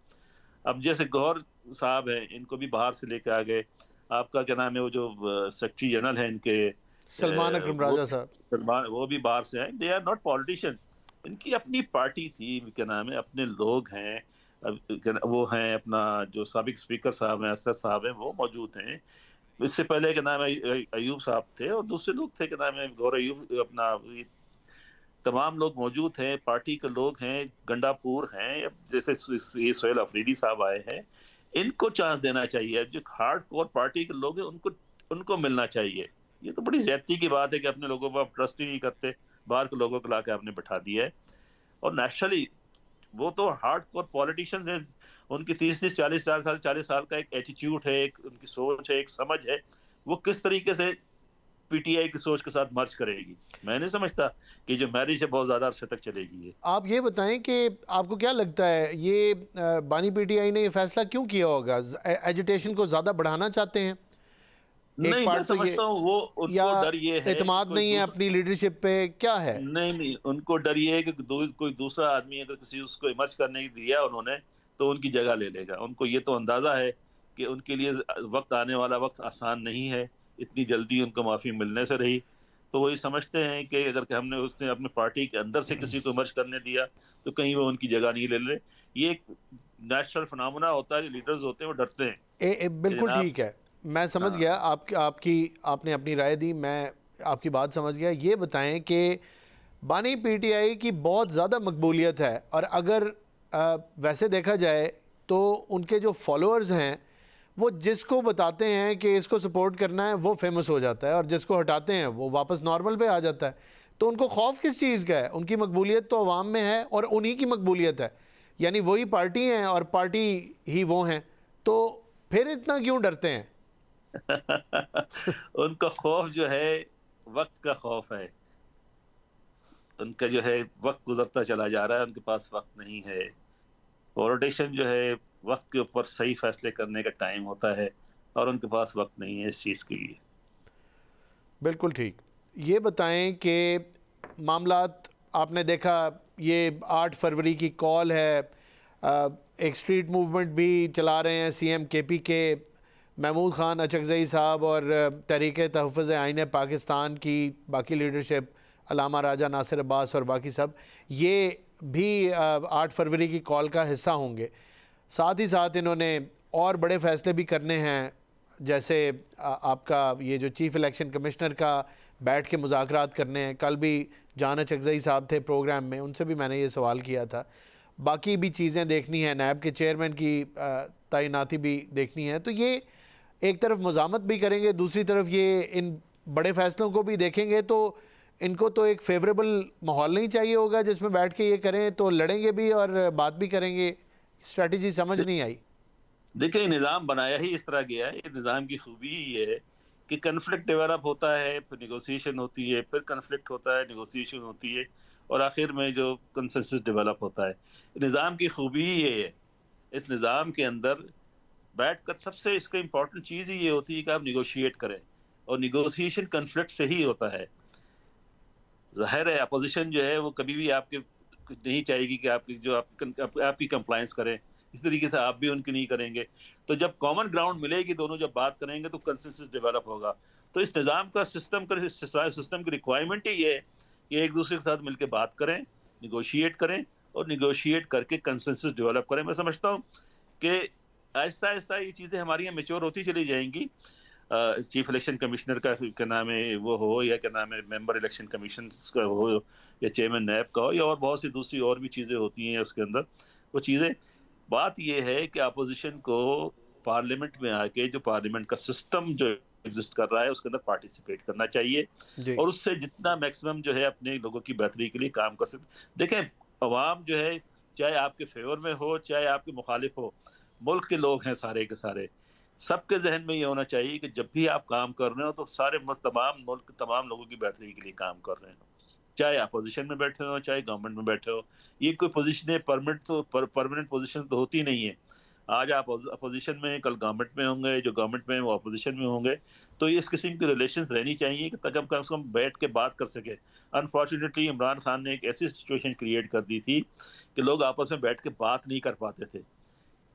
اب جیسے گوہر صاحب ہیں، ان کو بھی باہر سے لے کے آ گئے. آپ کا کیا نام ہے، وہ جو سیکرٹری جنرل ہیں ان کے، سلمان اکرم وہ راجہ صاحب. وہ بھی باہر سے ہیں. They are not politician. ان کی اپنی پارٹی تھی، کیا نام ہے، اپنے لوگ ہیں. وہ ہیں اپنا جو سابق اسپیکر صاحب ہیں، اسد صاحب ہیں، وہ موجود ہیں. اس سے پہلے کیا نام ہے ایوب صاحب تھے، اور دوسرے لوگ تھے، کیا نام ہے گور ایوب، اپنا تمام لوگ موجود ہیں، پارٹی کے لوگ ہیں، گنڈا پور ہیں، جیسے یہ سہیل افریدی صاحب آئے ہیں. ان کو چانس دینا چاہیے. جو ہارڈ کور پارٹی کے لوگ ہیں ان کو ملنا چاہیے. یہ تو بڑی زیادتی کی بات ہے کہ اپنے لوگوں کو آپ ٹرسٹ ہی نہیں کرتے، باہر کے لوگوں کو لا کے آپ نے بٹھا دیا ہے. اور نیچرلی وہ تو ہارڈ کور پولیٹیشینز ہیں، ان کی 30 40 سال کا ایک ایٹیٹیوڈ ہے، ایک ان کی سوچ ہے، ایک سمجھ ہے. وہ کس طریقے سے پی ٹی آئی کی سوچ کے ساتھ مرج کرے گی؟ میں نہیں سمجھتا کہ جو میرج ہے بہت زیادہ عرصے تک چلے گی. آپ یہ بتائیں کہ آپ کو کیا لگتا ہے یہ بانی پی ٹی آئی نے یہ فیصلہ کیوں کیا ہوگا؟ ایجوٹیشن کو زیادہ بڑھانا چاتے ہیں ایک نہیں، میں پارٹ تو یہ، سمجھتا ہوں وہ ان یا کو ڈر یہ ہے کہ اعتماد کوئی نہیں ہے دوسرا، اپنی لیڈرشپ پہ؟ کیا ہے؟ نہیں، ان کو ڈر یہ ہے کہ کوئی دوسرا آدمی اگر کسی اس کو ایمرج کرنے دیا انہوں نے تو ان کی جگہ لے لے گا. ان کو یہ تو اندازہ ہے کہ ان کے لیے وقت آنے والا وقت آسان نہیں ہے. اتنی جلدی ان کو معافی ملنے سے رہی. تو وہی سمجھتے ہیں کہ اگر کہ ہم نے اس نے اپنے پارٹی کے اندر سے کسی کو مرج کرنے دیا تو کہیں وہ ان کی جگہ نہیں لے لے. یہ ایک نیچرل فنامنا ہوتا ہے. جو لیڈرز ہوتے ہیں وہ ڈرتے ہیں کہ بالکل جناب. ٹھیک ہے، میں سمجھ ہاں گیا آپ نے اپنی رائے دی، میں آپ کی بات سمجھ گیا. یہ بتائیں کہ بانی پی ٹی آئی کی بہت زیادہ مقبولیت ہے، اور اگر ویسے دیکھا جائے تو ان کے جو فالوورز ہیں وہ جس کو بتاتے ہیں کہ اس کو سپورٹ کرنا ہے وہ فیمس ہو جاتا ہے، اور جس کو ہٹاتے ہیں وہ واپس نارمل پہ آ جاتا ہے. تو ان کو خوف کس چیز کا ہے؟ ان کی مقبولیت تو عوام میں ہے، اور انہی کی مقبولیت ہے، یعنی وہی پارٹی ہیں اور پارٹی ہی وہ ہیں، تو پھر اتنا کیوں ڈرتے ہیں؟ ان کا خوف جو ہے وقت کا خوف ہے. ان کا جو ہے وقت گزرتا چلا جا رہا ہے، ان کے پاس وقت نہیں ہے. پولیٹیشین جو ہے وقت کے اوپر صحیح فیصلے کرنے کا ٹائم ہوتا ہے، اور ان کے پاس وقت نہیں ہے اس چیز کے لیے. بالکل ٹھیک. یہ بتائیں کہ معاملات آپ نے دیکھا، یہ 8 فروری کی کال ہے، ایک اسٹریٹ موومنٹ بھی چلا رہے ہیں سی ایم کے پی کے، محمود خان اچکزئی صاحب اور تحریک تحفظ آئین پاکستان کی باقی لیڈرشپ، علامہ راجہ ناصر عباس اور باقی سب، یہ بھی 8 فروری کی کال کا حصہ ہوں گے. ساتھ ہی ساتھ انہوں نے اور بڑے فیصلے بھی کرنے ہیں، جیسے آپ کا یہ جو چیف الیکشن کمشنر کا بیٹھ کے مذاکرات کرنے ہیں. کل بھی جان اچکزئی صاحب تھے پروگرام میں، ان سے بھی میں نے یہ سوال کیا تھا. باقی بھی چیزیں دیکھنی ہیں، نیب کے چیئرمین کی تعیناتی بھی دیکھنی ہے. تو یہ ایک طرف مزاحمت بھی کریں گے، دوسری طرف یہ ان بڑے فیصلوں کو بھی دیکھیں گے، تو ان کو تو ایک فیوریبل ماحول نہیں چاہیے ہوگا جس میں بیٹھ کے یہ کریں. تو لڑیں گے بھی اور بات بھی کریں گے. اسٹریٹجی سمجھ نہیں آئی. دیکھیں نظام بنایا ہی اس طرح گیا ہے. یہ نظام کی خوبی ہی یہ ہے کہ کنفلکٹ ڈیولپ ہوتا ہے، پھر نیگوسیشن ہوتی ہے، پھر کنفلکٹ ہوتا ہے، نیگوسیشن ہوتی ہے، اور آخر میں جو کنسنسس ڈیولپ ہوتا ہے. نظام کی خوبی ہی یہ ہے. اس نظام کے اندر بیٹھ کر سب سے اس کا امپورٹنٹ چیز ہی یہ ہوتی ہے کہ آپ نیگوشیٹ کریں، اور نیگوسیشن کنفلکٹ سے ہی ہوتا ہے. ظاہر ہے اپوزیشن جو ہے وہ کبھی بھی آپ کے نہیں چاہے گی کہ آپ کی کمپلائنس کریں، اس طریقے سے آپ بھی ان کی نہیں کریں گے. تو جب کامن گراؤنڈ ملے گی، دونوں جب بات کریں گے تو کنسنسس ڈیولپ ہوگا. تو اس نظام کا سسٹم کی ریکوائرمنٹ ہی یہ ہے کہ ایک دوسرے کے ساتھ مل کے بات کریں، نیگوشیٹ کریں، اور نیگوشیٹ کر کے کنسنسس ڈیولپ کریں. میں سمجھتا ہوں کہ آہستہ آہستہ یہ چیزیں ہماری یہاں میچور ہوتی چلی جائیں گی. چیف الیکشن کمشنر کا کیا نام ہے وہ ہو، یا کیا نام ہے ممبر الیکشن کمیشن کا ہو، یا چیئرمین نیب کا ہو، یا اور بہت سی دوسری اور بھی چیزیں ہوتی ہیں اس کے اندر. وہ چیزیں، بات یہ ہے کہ اپوزیشن کو پارلیمنٹ میں آ کے جو پارلیمنٹ کا سسٹم جو ایگزسٹ کر رہا ہے اس کے اندر پارٹیسپیٹ کرنا چاہیے، جی اور اس سے جتنا میکسیمم جو ہے اپنے لوگوں کی بہتری کے لیے کام کر سکتے. دیکھیں عوام جو ہے چاہے آپ کے فیور میں ہو چاہے آپ کے مخالف ہو، ملک کے لوگ ہیں سارے کے سارے. سب کے ذہن میں یہ ہونا چاہیے کہ جب بھی آپ کام کر رہے ہو تو سارے تمام ملک تمام لوگوں کی بہتری کے لیے کام کر رہے ہو، چاہے اپوزیشن میں بیٹھے ہو چاہے گورنمنٹ میں بیٹھے ہو. یہ کوئی پوزیشن پرماننٹ پوزیشن تو ہوتی نہیں ہے. آج آپ اپوزیشن میں، کل گورنمنٹ میں ہوں گے، جو گورنمنٹ میں وہ اپوزیشن میں ہوں گے. تو اس قسم کی ریلیشنز رہنی چاہیے کہ تک کم سے کم بیٹھ کے بات کر سکے. انفارچونیٹلی عمران خان نے ایک ایسی سچویشن کریٹ کر دی تھی کہ لوگ آپس میں بیٹھ کے بات نہیں کر پاتے تھے.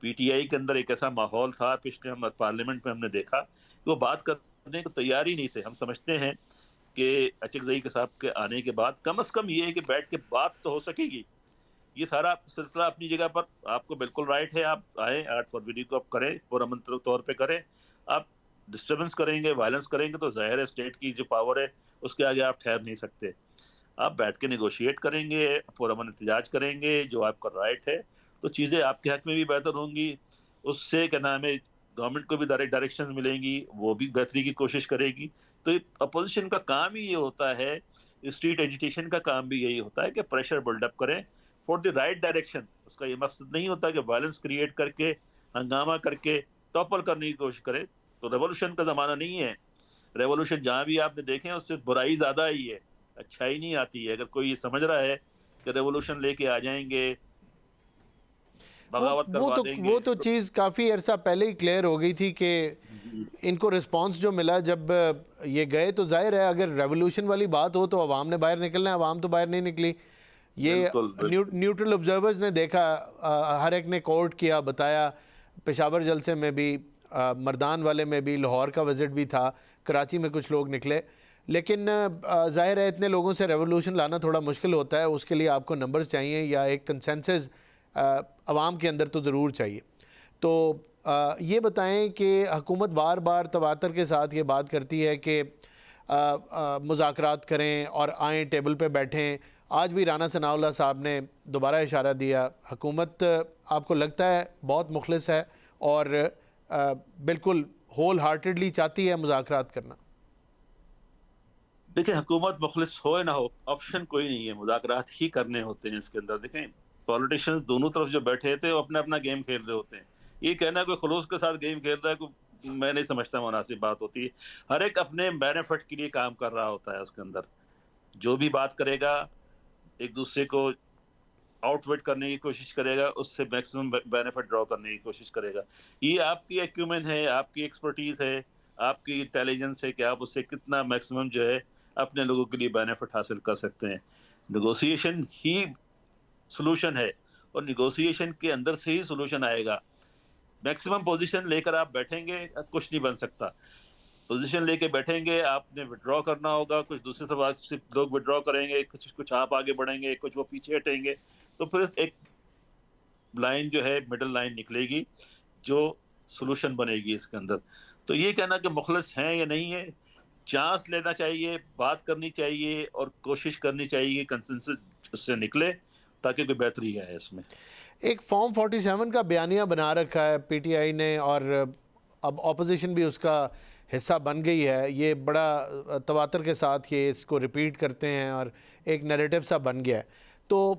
پی ٹی آئی کے اندر ایک ایسا ماحول تھا، پچھلے ہم پارلیمنٹ میں ہم نے دیکھا کہ وہ بات کرنے کو تیار ہی نہیں تھے. ہم سمجھتے ہیں کہ اچکزئی کے صاحب کے آنے کے بعد کم از کم یہ ہے کہ بیٹھ کے بات تو ہو سکے گی. یہ سارا سلسلہ اپنی جگہ پر آپ کو بالکل رائٹ ہے، آپ آئیں 8 فروری کو آپ کریں، پرامن طور پہ کریں. آپ ڈسٹربنس کریں گے، وائلنس کریں گے تو ظاہر ہے اسٹیٹ کی جو پاور ہے اس کے آگے آپ ٹھہر نہیں سکتے. آپ بیٹھ کے نیگوشیٹ کریں گے، پرامن احتجاج کریں گے، جو آپ کا رائٹ ہے، تو چیزیں آپ کے حق میں بھی بہتر ہوں گی. اس سے کیا نام ہے گورنمنٹ کو بھی ڈائریکشن ملیں گی، وہ بھی بہتری کی کوشش کرے گی. تو اپوزیشن کا کام ہی یہ ہوتا ہے، اسٹریٹ ایجیٹیشن کا کام بھی یہی ہوتا ہے کہ پریشر بلڈ اپ کریں فور دی رائٹ ڈائریکشن. اس کا یہ مقصد نہیں ہوتا کہ وائلنس کریٹ کر کے، ہنگامہ کر کے ٹاپل کرنے کی کوشش کرے. تو ریولوشن کا زمانہ نہیں ہے. ریولوشن جہاں بھی آپ نے دیکھیں اس سے برائی زیادہ ہی ہے، اچھائی نہیں آتی ہے. اگر کوئی یہ سمجھ رہا ہے کہ ریولوشن لے کے آ جائیں گے، بغاوت کروا دیں گے، وہ تو چیز کافی عرصہ پہلے ہی کلیئر ہو گئی تھی کہ ان کو رسپانس جو ملا جب یہ گئے، تو ظاہر ہے اگر ریولوشن والی بات ہو تو عوام نے باہر نکلنا ہے. عوام تو باہر نہیں نکلی. یہ بالکل نیوٹرل آبزرورز نے دیکھا، ہر ایک نے کوٹ کیا، بتایا. پشاور جلسے میں بھی، مردان والے میں بھی، لاہور کا وزٹ بھی تھا، کراچی میں کچھ لوگ نکلے. لیکن ظاہر ہے اتنے لوگوں سے ریولوشن لانا تھوڑا مشکل ہوتا ہے، اس کے لیے آپ کو نمبرز چاہیے یا ایک کنسنسس عوام کے اندر تو ضرور چاہیے. تو یہ بتائیں کہ حکومت بار بار تواتر کے ساتھ یہ بات کرتی ہے کہ مذاکرات کریں اور آئیں ٹیبل پہ بیٹھیں. آج بھی رانا ثناء اللہ صاحب نے دوبارہ اشارہ دیا. حکومت آپ کو لگتا ہے بہت مخلص ہے اور بالکل ہول ہارٹیڈلی چاہتی ہے مذاکرات کرنا؟ دیکھیں حکومت مخلص ہو یا نہ ہو، آپشن کوئی نہیں ہے، مذاکرات ہی کرنے ہوتے ہیں اس کے اندر. دیکھیں پولیٹیشینز دونوں طرف جو بیٹھے تھے وہ اپنا اپنا گیم کھیل رہے ہوتے ہیں. یہ کہنا کوئی خلوص کے ساتھ گیم کھیل رہا ہے کوئی، میں نہیں سمجھتا مناسب بات ہوتی ہے. ہر ایک اپنے بینیفٹ کے لیے کام کر رہا ہوتا ہے اس کے اندر. جو بھی بات کرے گا ایک دوسرے کو آؤٹ ویٹ کرنے کی کوشش کرے گا، اس سے میکسیمم بینیفٹ ڈرا کرنے کی کوشش کرے گا. یہ آپ کی ایکیومن ہے، آپ کی ایکسپرٹیز ہے، آپ کی انٹیلیجنس ہے کہ آپ اس سے کتنا میکسیمم جو ہے اپنے لوگوں کے لیے بینیفٹ حاصل کر سکتے ہیں. نیگوسیشن ہی سولوشن ہے اور نیگوسیشن کے اندر سے ہی سولوشن آئے گا. میکسیمم پوزیشن لے کر آپ بیٹھیں گے کچھ نہیں بن سکتا. پوزیشن لے کے بیٹھیں گے، آپ نے وڈرا کرنا ہوگا، کچھ دوسری طرف لوگ وڈرا کریں گے، کچھ آپ آگے بڑھیں گے، کچھ وہ پیچھے ہٹیں گے، تو پھر ایک لائن جو ہے مڈل لائن نکلے گی جو سولوشن بنے گی اس کے اندر. تو یہ کہنا کہ مخلص ہیں یا نہیں ہے، چانس لینا چاہیے، بات کرنی چاہیے اور کوشش کرنی چاہیے کنسنسس اس سے نکلے تاکہ کوئی بہتری ہے اس میں. ایک فارم 47 کا بیانیہ بنا رکھا ہے پی ٹی آئی نے اور اب اپوزیشن بھی اس کا حصہ بن گئی ہے. یہ بڑا تواتر کے ساتھ یہ اس کو ریپیٹ کرتے ہیں اور ایک نیریٹو سا بن گیا ہے. تو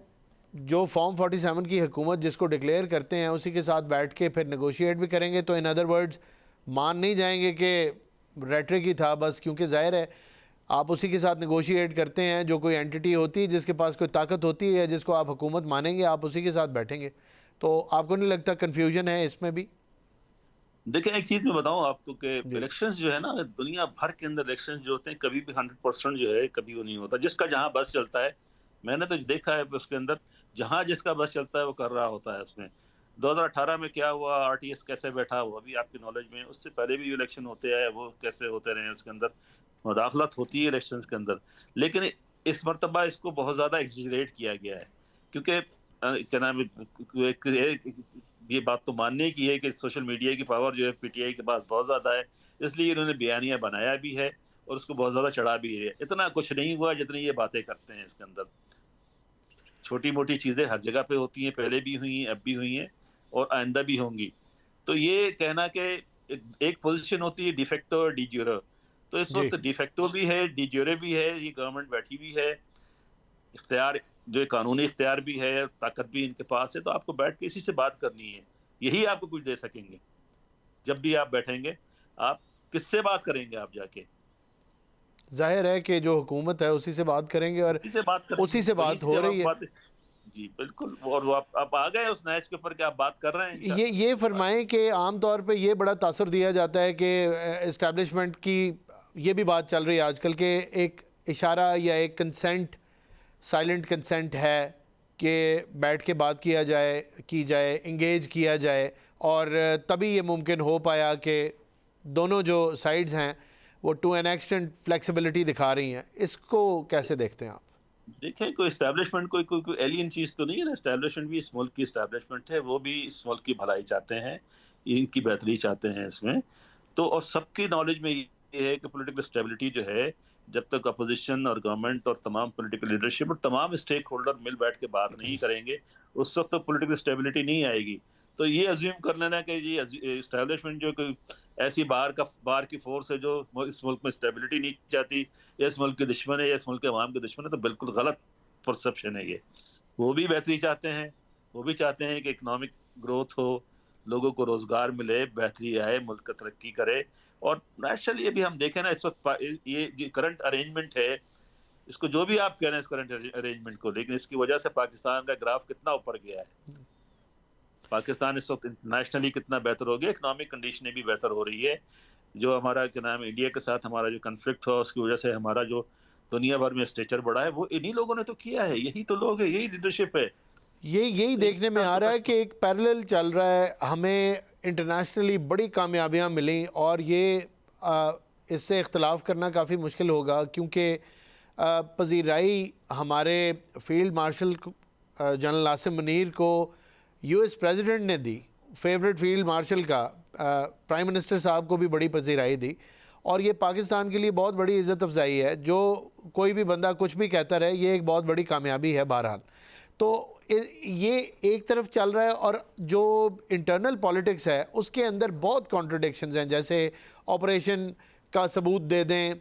جو فارم 47 کی حکومت جس کو ڈکلیئر کرتے ہیں اسی کے ساتھ بیٹھ کے پھر نیگوشیٹ بھی کریں گے. تو ان ادر ورڈز مان نہیں جائیں گے کہ ریٹرک ہی تھا بس، کیونکہ ظاہر ہے آپ اسی کے ساتھ نیگوشیٹ کرتے ہیں. جو کوئی اینٹی ہوتی ہے جس کے پاس کوئی طاقت ہوتی ہے جس کو آپ حکومت مانیں گے، آپ اسی کے ساتھ بیٹھیں گے. تو آپ کو نہیں لگتا کنفیوژن ہے اس میں بھی؟ دیکھیں ایک چیز میں بتاؤں آپ کو کہ جی الیکشنز جو ہے نا، دنیا بھر کے اندر الیکشنز جو ہوتے ہیں کبھی بھی 100% جو ہے کبھی وہ نہیں ہوتا. جس کا جہاں بس چلتا ہے، میں نے تو دیکھا ہے اس کے اندر جہاں جس کا بس چلتا ہے وہ کر رہا ہوتا ہے. اس میں 2018 میں کیا ہوا، آر ٹی ایس کیسے بیٹھا، وہ ابھی آپ کی نالج میں. اس سے پہلے بھی الیکشن ہوتے ہیں، وہ کیسے ہوتے رہے، اس کے اندر مداخلت ہوتی ہے الیکشنز کے اندر. لیکن اس مرتبہ اس کو بہت زیادہ ایگزیجریٹ کیا گیا ہے، کیونکہ کیا نام یہ بات تو ماننے کی ہے کہ سوشل میڈیا کی پاور جو ہے پی ٹی آئی کے پاس بہت زیادہ ہے. اس لیے انہوں نے بیانیہ بنایا بھی ہے اور اس کو بہت زیادہ چڑھا بھی ہے. اتنا کچھ نہیں ہوا جتنی یہ باتیں کرتے ہیں اس کے اندر. چھوٹی موٹی چیزیں ہر جگہ پہ ہوتی ہیں، پہلے بھی ہوئی ہیں، اب بھی ہوئی ہیں اور آئندہ بھی ہوں گی. تو یہ کہنا کہ ایک پوزیشن ہوتی ہے ڈیفیکٹو اور ڈی جیورو، تو اس جی وقت ڈیفیکٹو بھی ہے، ڈی جیورو بھی ہے. یہ گورنمنٹ بیٹھی بھی ہے، اختیار جو قانونی اختیار بھی ہے، طاقت بھی ان کے پاس ہے. تو آپ کو بیٹھ کے اسی سے بات کرنی ہے، یہی آپ کو کچھ دے سکیں گے. جب بھی آپ بیٹھیں گے آپ کس سے بات کریں گے، آپ جا کے ظاہر ہے کہ جو حکومت ہے اسی سے بات کریں گے اور اسی سے بات کریں گے، اسی سے وہی بات سے ہو آپ رہی ہے. بات. جی بالکل. اور وہ آپ آ گئے اس نیچ کے اوپر کہ آپ بات کر رہے ہیں یہ فرمائیں کہ عام طور پہ یہ بڑا تاثر دیا جاتا ہے کہ اسٹیبلشمنٹ کی یہ بھی بات چل رہی ہے آج کل کہ ایک اشارہ یا ایک کنسنٹ، سائلنٹ کنسنٹ ہے کہ بیٹھ کے بات کی جائے انگیج کیا جائے، اور تبھی یہ ممکن ہو پایا کہ دونوں جو سائیڈز ہیں وہ ٹو این ایکسٹینٹ فلیکسیبلٹی دکھا رہی ہیں. اس کو کیسے دیکھتے ہیں آپ؟ دیکھیں کوئی اسٹیبلشمنٹ کوئی ایلین چیز تو نہیں ہے نا. اسٹیبلشمنٹ بھی اس ملک کی اسٹیبلشمنٹ ہے، وہ بھی اس ملک کی بھلائی چاہتے ہیں، ان کی بہتری چاہتے ہیں اس میں. تو اور سب کی نالج میں یہ ہے کہ پولیٹیکل اسٹیبلٹی جو ہے جب تک اپوزیشن اور گورنمنٹ اور تمام پولیٹیکل لیڈرشپ اور تمام اسٹیک ہولڈر مل بیٹھ کے بات نہیں کریں گے، اس وقت تک پولیٹیکل اسٹیبلٹی نہیں آئے گی. تو یہ ازیوم کر لینا کہ یہ اسٹیبلشمنٹ جو کوئی ایسی باہر کی فورس ہے جو اس ملک میں اسٹیبلٹی نہیں چاہتی، یا اس ملک کے دشمن ہے یا اس ملک کے عوام کے دشمن ہے، تو بالکل غلط پرسپشن ہے یہ. وہ بھی بہتری چاہتے ہیں، وہ بھی چاہتے ہیں کہ اکنامک گروتھ ہو، لوگوں کو روزگار ملے، بہتری آئے، ملک کا ترقی کرے. اور نیچرلی یہ بھی ہم دیکھیں نا اس وقت یہ جو کرنٹ ارینجمنٹ ہے، اس کو جو بھی آپ کہہ رہے ہیں اس کرنٹ ارینجمنٹ کو، لیکن اس کی وجہ سے پاکستان کا گراف کتنا اوپر گیا ہے. پاکستان اس وقت انٹرنیشنلی کتنا بہتر ہو گیا، اکنامک کنڈیشنیں بھی بہتر ہو رہی ہے. جو ہمارا کیا نام انڈیا کے ساتھ ہمارا جو کنفلکٹ ہوا اس کی وجہ سے ہمارا جو دنیا بھر میں اسٹیچر بڑھا ہے، وہ انہی لوگوں نے تو کیا ہے. یہی تو لوگ ہیں، یہی لیڈرشپ ہے. یہی دیکھنے میں آ رہا ہے کہ ایک پیرلل چل رہا ہے. ہمیں انٹرنیشنلی بڑی کامیابیاں ملیں اور یہ اس سے اختلاف کرنا کافی مشکل ہوگا، کیونکہ پذیرائی ہمارے field marshal general Asim Munir کو یو ایس پریزیڈنٹ نے دی، فیورٹ فیلڈ مارشل کا، پرائم منسٹر صاحب کو بھی بڑی پذیرائی دی، اور یہ پاکستان کے لیے بہت بڑی عزت افزائی ہے۔ جو کوئی بھی بندہ کچھ بھی کہتا رہے، یہ ایک بہت بڑی کامیابی ہے بہرحال۔ تو یہ ایک طرف چل رہا ہے، اور جو انٹرنل پالیٹکس ہے اس کے اندر بہت کانٹرڈکشنز ہیں، جیسے آپریشن کا ثبوت دے دیں،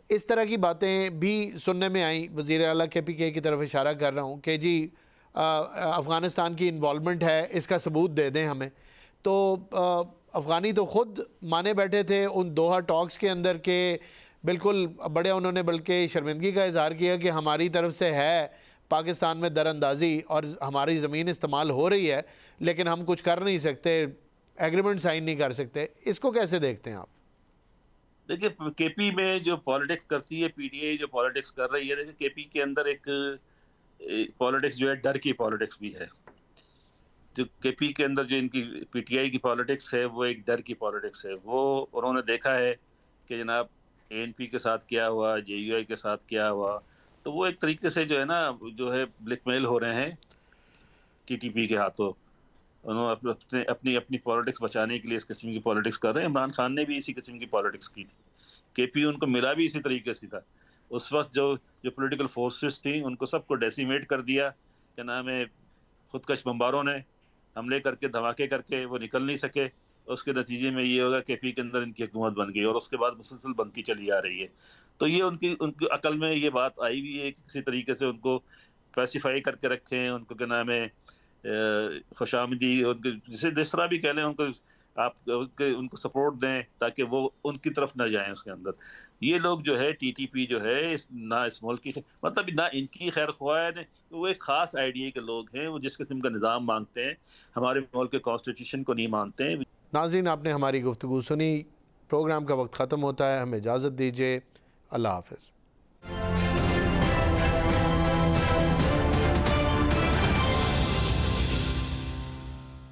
اس طرح کی باتیں بھی سننے میں آئیں۔ وزیر اعلیٰ کے پی کے کی طرف اشارہ کر رہا ہوں کہ جی افغانستان کی انوالومنٹ ہے، اس کا ثبوت دے دیں ہمیں۔ تو افغانی تو خود مانے بیٹھے تھے ان دوحہ ٹاکس کے اندر کہ بالکل بڑے، انہوں نے بلکہ شرمندگی کا اظہار کیا کہ ہماری طرف سے ہے پاکستان میں در اندازی اور ہماری زمین استعمال ہو رہی ہے، لیکن ہم کچھ کر نہیں سکتے، ایگریمنٹ سائن نہیں کر سکتے۔ اس کو کیسے دیکھتے ہیں آپ؟ دیکھیے کے پی میں جو پالیٹکس کرتی ہے پی ٹی آئی جو پالیٹکس کر رہی ہے، دیکھیے کے پی کے اندر ایک پالیٹکس جو ہے ڈر کی پالیٹکس بھی ہے۔ جو کے پی کے اندر جو ان کی پی ٹی آئی کی پالیٹکس ہے وہ ایک ڈر کی پالیٹکس ہے۔ وہ انہوں نے دیکھا ہے کہ جناب اے این پی کے ساتھ کیا ہوا، جے یو آئی کے ساتھ کیا ہوا، تو وہ ایک طریقے سے جو ہے نا جو ہے بلیک میل ہو رہے ہیں ٹی ٹی پی کے ہاتھوں۔ انہوں نے اپنی پالیٹکس بچانے کے لیے اس قسم کی پالیٹکس کر رہے ہیں۔ عمران خان نے بھی اسی قسم کی پالیٹکس کی تھی، کے پی ان کو ملا بھی اسی طریقے سے تھا۔ اس وقت جو پولیٹیکل فورسز تھیں ان کو سب کو ڈیسیمیٹ کر دیا، کیا نام ہے، خودکش بمباروں نے حملے کر کے، دھماکے کر کے، وہ نکل نہیں سکے۔ اس کے نتیجے میں یہ ہوگا کہ پی کے اندر ان کی حکومت بن گئی، اور اس کے بعد مسلسل بنتی چلی آ رہی ہے۔ تو یہ ان کی عقل میں یہ بات آئی ہوئی ہے کہ کسی طریقے سے ان کو پیسیفائی کر کے رکھیں، ان کو کیا نام ہے خوش آمدی، جس طرح بھی کہہ لیں، ان کو آپ ان کو سپورٹ دیں تاکہ وہ ان کی طرف نہ جائیں اس کے اندر۔ یہ لوگ جو ہے ٹی ٹی پی جو ہے نہ اس ملک کی مطلب نہ ان کی خیر خواہ ہے، وہ ایک خاص آئیڈیا کے لوگ ہیں، وہ جس قسم کا نظام مانگتے ہیں، ہمارے ملک کے کانسٹیٹیوشن کو نہیں مانتے ہیں۔ ناظرین، آپ نے ہماری گفتگو سنی، پروگرام کا وقت ختم ہوتا ہے، ہمیں اجازت دیجیے، اللہ حافظ۔